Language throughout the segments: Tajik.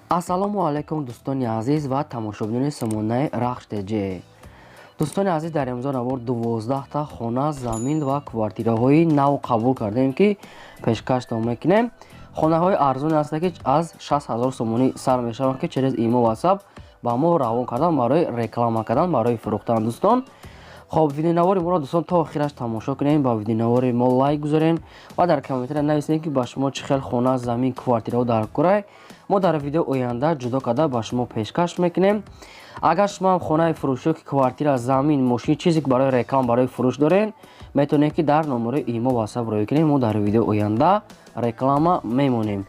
ассалому алайкум дӯстони азиз ва тамошобинони сомонаи RAHSH TJ. дӯстони азиз, дар имрӯза навор 12та хона, замин ва квартираҳои нав қабул кардем ки пешкаштон мекунем. хонаҳои арзони аст ки аз 60,000 сомонӣ сар мешаванд ки через имо ватсап ба мо равон кардан барои реклама кардан, барои фурӯхтан. дӯстон, хоб видеонавори моро дӯстон то охираш тамошо кунем, ба видеонавори мо лайк гузорем ва дар комментария нависем ки ба шумо чӣ хел хона, замин, квартираҳо дар курай мо дар видео оянда ҷудо карда ба шумо пешкаш мекунем. агар шумо ҳам хонаи фурӯшӣ ки квартира, замин, мошин чизе ки барои реклама, барои фурӯш дорен, метавонед ки дар номери имо ватсап рӯй кунем. мо дар видео оянда реклама мемонем.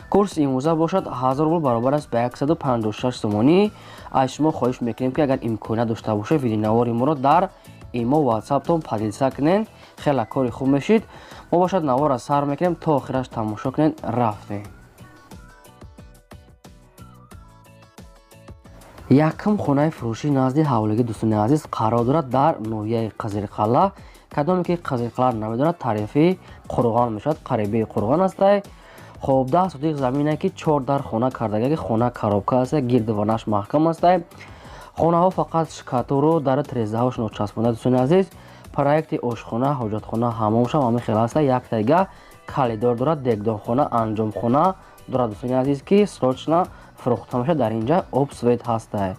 курси имрӯза бошад 1000 рубл баробар аст ба 156 сомонӣ. аз шумо хоҳиш мекунем ки агар имконият дошта бошед видеонавори моро дар имо ватсаптон подписа кунед. хеле кори хуб мешид. мо бошад навора сар мекунем, то охираш тамошо кунед. рафтем. якум хонаи фурӯшӣ назди ҳавлиги дӯстони азиз қарор дорад дар ноҳияи қазирқалъа. кадоме ки қазирқалъа намедонад, таърифи қурғон мешавад, қарибии қурғон астай. хоб 10 сотиқ замине ки 4 дар хона кардаги хона коробка аст, гирдивонаш маҳкам астай. хонаҳо фақат шкатуру дар тирезаҳош ночаспонда. дӯстони азиз, проекти ошхона, ҳоҷатхона, ҳамомшам ҳамин хел аста. як тайга калидор дорад, дегдонхона, анҷомхона дорад. дӯстони азиз ки срочно фурӯхта мешавад. дар инҷа обсвет ҳастай.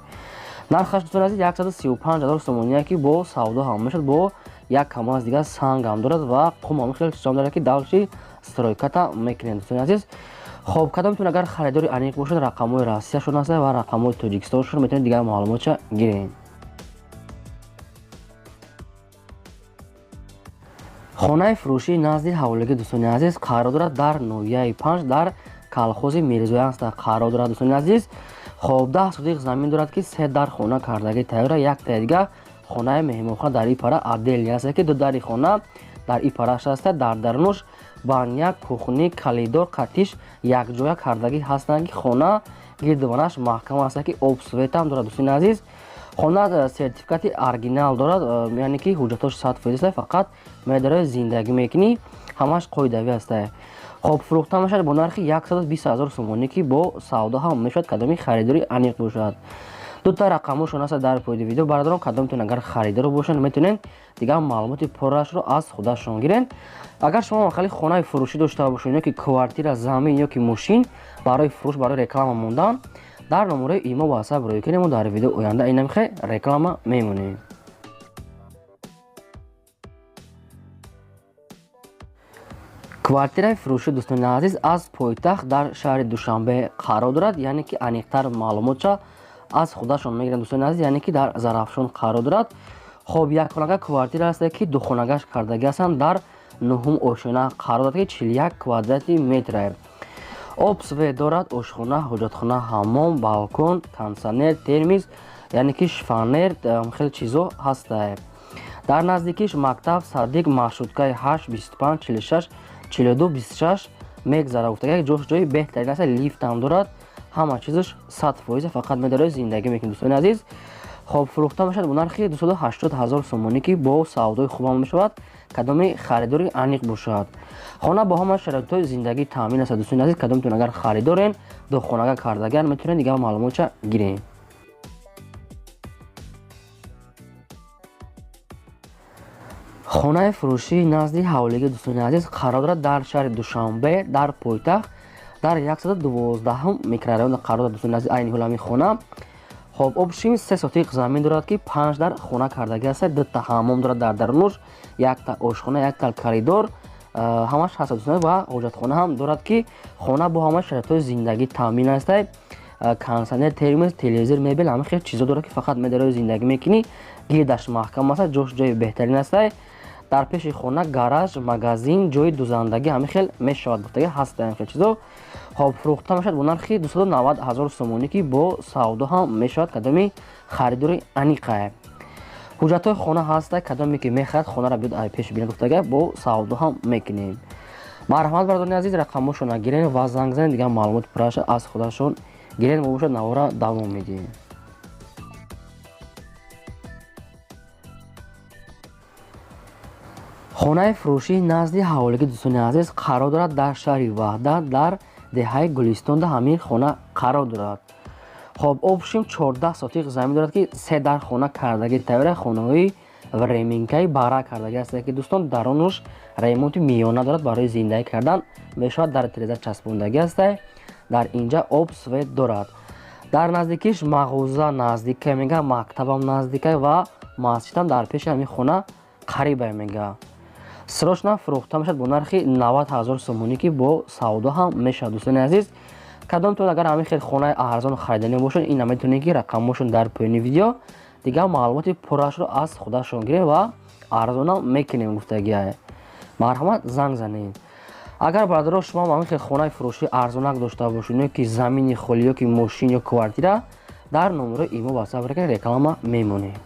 нархаш дӯстони азиз 135,000 сомоние ки бо савдо ҳам мешавад. бо як камаз дигар санг ҳам дорад ва қум ҳам хел чизам дорад ки далши стройката мекунед. дӯстони азиз, хоб кадомтун агар харидори аниқ бошад, рақамҳои россияшон аст ва рақамҳои тоҷикистоншон метавонед дигар маълумотша гиред. хонаи фурӯшӣ назди ҳавлиги дӯстони азиз қарор дорад дар ноҳияи 5 дар калхози мирзоян аст. қарор дорад дӯстони азиз, хоб 10 сотиқ замин дорад ки 3 дар хона кардаги тайёра, як тайга хонаи меҳмонхона дар ипара адели аст ки 2 дари хона дар ипараш аст. дар дарунаш баня, кухни, калидор, қатиш якҷоя кардаги ҳастанд ки хона гирдивонаш маҳкам аст ки обсветам дорад. дӯстони азиз, хона сертификати оригинал дорад, яъне ки ҳуҷҷатош 100% фақат медарои зиндагӣ мекунӣ, ҳамаш қоидавӣ аст. хоб фурӯхта мешавад бо нархи 120,000 сомонӣ ки бо савдо ҳам мешавад, кадоми харидори аниқ бошад. дута рақамошон аст дар поиди видео. бародарон, кадомтун агар харидор бошанд, метавонед дигар маълумоти пуррашро аз худашон гиред. агар шумо хали хонаи фурӯшӣ дошта бошед, ё ки квартира, замин ё ки мошин барои фурӯш, барои реклама мондан, дар номери имо ватсап рӯй кунед. мо дар видео оянда инамихе реклама мемонем. квартираи фурӯшӣ дӯстони азиз аз пойтахт дар шаҳри Душанбе қарор дорад, яъне ки аниқтар маълумотша аз худашон мегиранд. дӯстони азиз, яъне ки дар Зарафшон қарор дорад. хоб якхонага квартира аст ки духонагаш кардаги ҳастанд. дар 9 ошина қарор дорад ки 41 квадрати метр. обсвет дорад, ошхона, ҳоҷатхона, ҳаммом, балкон, кондитсионер, термис, яъне ки шифонер, хеле чизо ҳастай. дар наздикиш мактаб, садик, маршруткаи 8, 25, 46, 42, 26 мегзара. гуфтага ҷош ҷои беҳтарин аст. лифтам дорад. ҳама чизаш 100% фақат медарои зиндагӣ мекунад. дӯстони азиз, хоб фурӯхта мешавад бо нархи 280,000 сомонӣ ки бо савдои хубам мешавад, кадоми харидори аниқ бошад. хона бо ҳама шароитҳои зиндагӣ таъмин аст. дӯстони азиз, кадомтун агар харидорен, духонага кардагар, метавонед дигар маълумотша гиред. хонаи фурӯшӣ назди ҳавлиги дӯстони азиз қарор дорад дар шаҳри Душанбе дар пойтахт дар 112 микрорайон қарор дорад. дӯстони азиз, айни ҳол ҳамин хона хоб обшим 3 сотиқ замин дорад ки 5 дар хона кардаги аст. 2 та ҳаммом дорад дар дарунаш, 1 та ошхона, 1 та коридор, ҳамаш ҳаст ва ҳоҷатхона ҳам дорад ки хона бо ҳама шароитҳои зиндагӣ таъмин аст. кондитсионер, термис, телевизор, мебел, ҳама хел чизо дорад ки фақат медарои зиндагӣ мекунӣ. гирдаш маҳкам аст, ҷош ҷои беҳтарин аст. дар пеши хона гараж, магазин, ҷои дузандагӣ ҳамин хел мешавад. гуфтага ҳаст ҳамин хел чизо. хоб фурӯхта мешавад бо нархи 290,000 сомонӣ ки бо савдо ҳам мешавад, кадоми харидори аниқа. ҳуҷҷатҳои хона ҳаст, кадоме ки мехоҳад хонаро биёд ай пеш бинад, гуфтага бо савдо ҳам мекунем. марҳамат бародарони азиз, рақамошона гиред ва занг занед, дигар маълумоти пурраша аз худашон гиред. мо бошад навора давом медиҳем. хонаи фурӯшӣ назди ҳавлиги дӯстони азиз қарор дорад дар шаҳри Ваҳдат дар деҳаи Гулистонда ҳамин хона қарор дорад. хоб опшим 14 сотиқ замин дорад ки 3 дар хона кардаги тавра хонаҳои временкаи бара кардаги аст ки дӯстон даронуш ремонти миёна дорад барои зиндагӣ кардан мешавад дар тиреза часпондаги аст. дар инҷа об свет дорад. дар наздикиш мағоза наздика мега, мактабам наздика ва масҷидам дар пеши ҳамин хона қариба мега. срочна фурӯхта мешавад бо нархи 90 000 сомонӣ ки бо савдо ҳам мешавад. дӯстони азиз, кадомтон агар ҳамин хел хонаи арзон харидани бошед, ин метавонед ки рақамошон дар поёни видео дигар маълумоти пуррашро аз худашон гирем ва арзонам мекунем гуфтагия. марҳамат, занг занед. агар бародаро шумо ҳамин хел хонаи фурӯши арзонак дошта бошед, ё ки замини холӣ ё ки мошин ё квартира, дар номеро имо ватсап рекунед, реклама мемонед.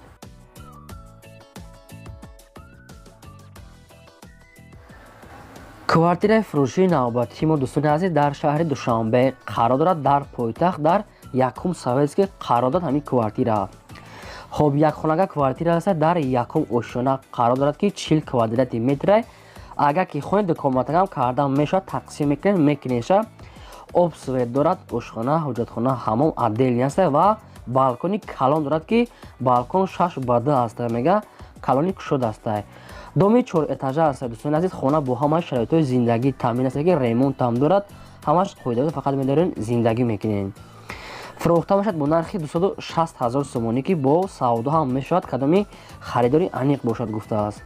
квартираи фурӯшии навбатии мо дӯстони азиз дар шаҳри Душанбе қарор дорад, дар пойтахт дар якум советский қарор дорад ҳамин квартира. хоб якхонага квартира аст, дар якум ошона қарор дорад ки 40 квадрати метр. агар ки хоҳед дукоматагам кардан мешавад, тақсим мекунеша. об свет дорад, ошхона, ҳоҷатхона, ҳамом отдельни аст ва балкони калон дорад ки балкон 6 ба 2 аст мега, калони кушод аст. доми 4 этажа аст. дӯстони азиз, хона бо ҳамаи шароитҳои зиндагӣ таъмин аст ки ремонтам дорад, ҳамаш қоидаи фақат медорен зиндагӣ мекунен. фурӯхта мешавад бо нархи 260 000 сомонӣ ки бо савдо ҳам мешавад, кадоми харидори аниқ бошад гуфтааст.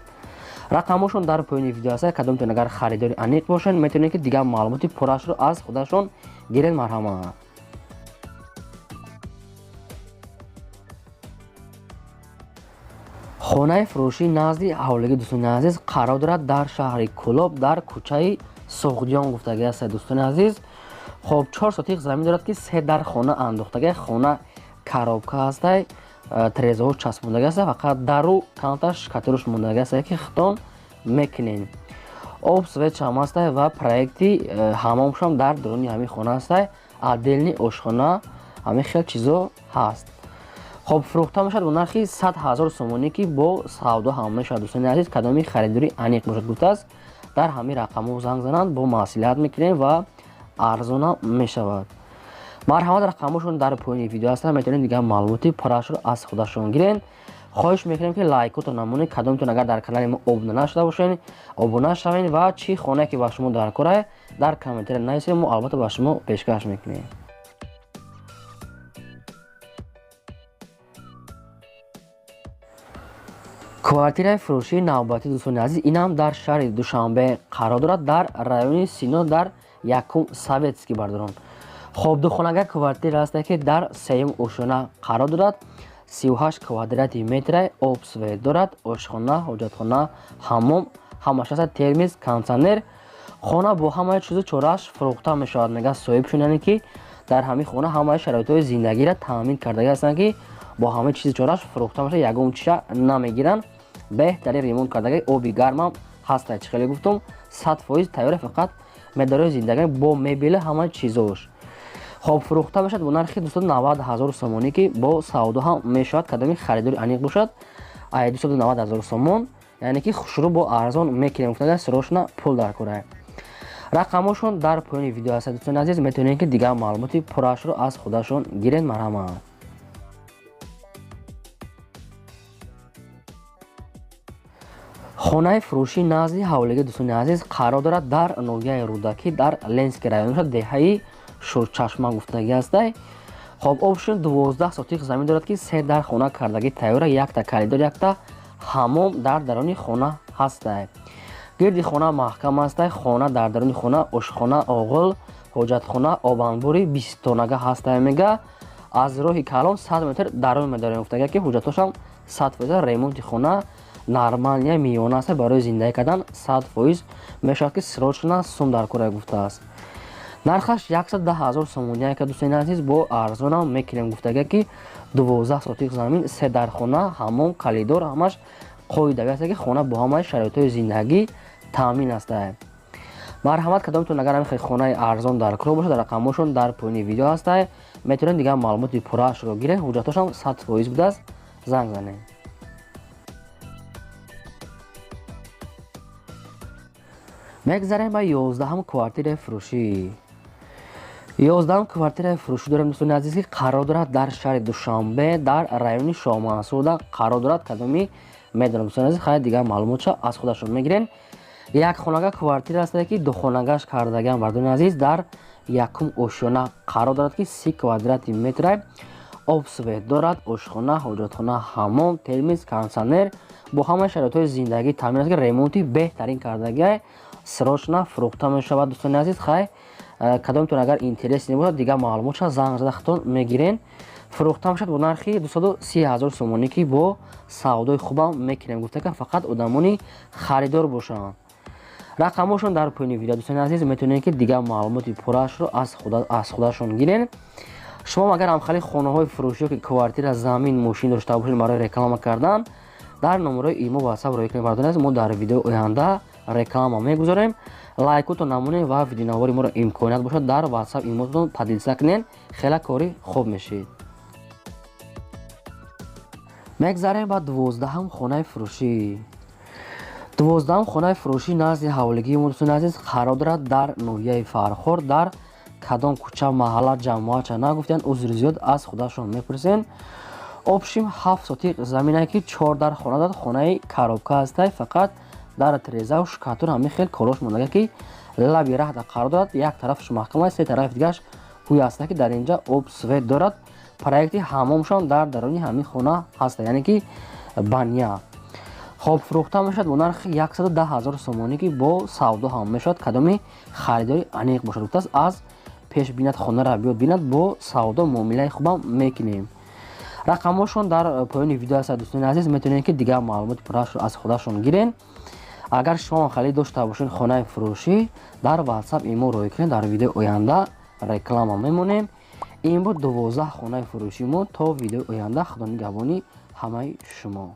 рақамошон дар поёни видео аст. кадомтон агар харидори аниқ бошад, метавонед ки дигар маълумоти пуррашро аз худашон гирен. марҳамат. хонаи фурӯшии назди ҳавлиги дӯстони азиз қарор дорад дар шаҳри Кӯлоб, дар кӯчаи Суғдиён гуфтагӣ аст. дӯстони азиз, хоб 4 сотиқ замин дорад ки 3 дар хона андохтага, хона коробка аст, тирезаҳо часпондаги аст, фақат дару камтар шикатируш мондаги аст ки хитон мекунен. об светшам аст ва проекти ҳамомшам дар дуруни ҳамин хона аст. отдельни ошхона, ҳамин хел чизо ҳаст. хоб фурӯхта мешавад бо нархи 100 000 сомонӣ ки бо савдо ҳам мешавад. дӯстони азиз, кадоми харидори аниқ бошад гуфтааст, дар ҳамин рақамҳо занг зананд, бо маслиҳат мекунем ва арзонам мешавад. марҳамат, рақамошон дар поёни видео аст. метавонед дигар маълумоти пуррашро аз худашон гирен. хоҳиш мекунем ки лайкото намонед. кадомтон агар дар канали мо обуна нашуда бошед, обуна шавед ва чӣ хонае ки ба шумо дар кор дар комментария нависед, мо албатта ба шумо пешкаш мекунем. квартираи фурӯшии навбатӣ дӯстони азиз, инам дар шаҳри Душанбе қарор дорад, дар райони Сино, дар якум советский бардорон. хоб духонага квартира аст ки дар сеюм ошона қарор дорад, 38 квадрати метр, об свет дорад, ошхона, ҳоҷатхона, ҳамом, ҳамаш аст, термис, кондитсионер. хона бо ҳамаи чизу чораш фурӯхта мешавад. мега соҳибшон, яъне ки дар ҳамин хона ҳамаи шароитҳои зиндагиро таъмин кардаги ҳастанд ки бо ҳамаи чизи чораш фурӯхта мешавад, ягон чиша намегиранд. беҳтари ремонт кардаги оби гармам ҳаст. чӣ хеле гуфтум, 100% тайёра, фақат медорёи зиндагӣ бо мебели ҳамаи чизош. хоб фурӯхта мешавад бо нархи 290 000 сомонӣ ки бо савдо ҳам мешавад, кадоми харидори аниқ бошад. 290 000 сомон, яъне ки хушрӯ бо арзон мекунем, гуфтага срочна пул дар кора. рақамошон дар поёни видео аст. дӯстони азиз, метавонед ки дигар маълумоти пуррашро аз худашон гирен. марҳамат. хонаи фурӯшии назди ҳавлиги дӯстони азиз қарор дорад дар ноҳияи Рудакӣ, дар Ленский район, деҳаи Шурчашма гуфтагӣ аст. хоб опшн 12 сотиқ замин дорад ки 3 дар хона кардаги тайёра, якта коридор, якта ҳамом дар дарони хона ҳаст. гирди хона маҳкам аст. хона дар дарони хона ошхона, оғил, ҳоҷатхона, обанбори 20 тонага ҳаст мега. аз роҳи калон 100 метр дарон медорем, гуфтага ки ҳоҷатошам 100% ремонти хона нормалния миёна аст. барои зиндагӣ кардан 100% мешавад ки срочна сум дар кора гуфтааст. нархаш 110 000 сомония ки дӯстони азиз, бо арзонам мекунем, гуфтага ки 12 сотиқ замин, 3 дар хона, ҳамом, калидор, ҳамаш қоидави аст ки хона бо ҳамаи шароитҳои зиндагӣ таъмин аст. марҳамат, кадомтон агар ҳамин хонаи арзон дар кор бошад, рақамошон дар поёни видео аст. метавонед дигар маълумоти пуррашро гиред. ҳуҷҷатошам 100% будааст. занг занед. мегзарем ба 11ҳам квартираи фурӯшӣ. 11 квартираи фурӯшӣ дорем дӯстони азиз ки қарор дорад дар шаҳри Душанбе дар райони Шоҳмансурда қарор дорад. Кадоми медонам дӯстони азиз, хай дигар маълумотша аз худашон мегирен. як хонага квартира астае ки духонагаш кардагиам бардони азиз дар якум ошёна қарор дорад ки 30 квадрати метрай. обсвет дорад, ошхона, ҳоҷатхона, ҳаммом, термис, кондитсионер бо ҳамаи шароитҳои зиндагӣ таъмин аст ки ремонти беҳтарин кардагиай срочна фурӯхта мешавад. дӯстони азиз, хай кадомтон агар интерес небошад дигар маълумотша занг зада худтон мегирен. фурӯхта мешавад бо нархи 230 000 сомонӣ ки бо савдои хубам мекунем. гуфта ки фақат одамони харидор бошанд. рақамошон дар поини видео дӯстони азиз метавонед ки дигар маълумоти пурраашро аз худашон гирен. шумо агар ҳамхали хонаҳои фурӯшиё ки квартира, замин, мошин дошта бошед барои реклама кардан дар номерои имо ва ватсап роя кунед бардони азиз. мо дар видеои оянда реклама мегузорем. лайкотон намонед ва видеонавори моро имконият бошад дар ватсап имотон падилса кунед. хела кори хуб мешид. мегзарем ба 12 хонаи фурӯшӣ. 12 хонаи фурӯшӣ назди ҳавлигии мо дӯстони азиз қарор дорад дар ноҳияи Фархор дар кадом кӯча маҳалла ҷамоатша нагуфтанд узри зиёд аз худашон мепурсен. обшим 7 сотиқ заминае ки 4 дар хона дорад. хонаи коробка ҳастай фақат дар трезаву шкатун ҳамин хел корош мондага ки лаби раҳда қарор дорад. як тарафаш маҳкам аст, се тарафи дигараш кӯй аста ки дар инҷа об свет дорад. проекти ҳаммомшон дар даруни ҳамин хона ҳаста, яъне ки баня. хоб фурӯхта мешавад бо нархи 110 000 сомонӣ ки бо савдо ҳам мешавад. кадоми харидори аниқ бошад гуфтааст аз пеш бинад хонара биёд бинад бо савдо муомилаи хубам мекунем. рақамошон дар поёни видео аст дӯстони азиз метавонед ки дигар маълумоти пурраашро аз худашон гирен. агар шумо халӣ дошта бошед хонаи фурӯшӣ дар ватсап имо роя кунед. дар видеои оянда реклама мемонем. ин буд 12 хонаи фурӯшии мо. то видеои оянда худо нигаҳбони ҳамаи шумо.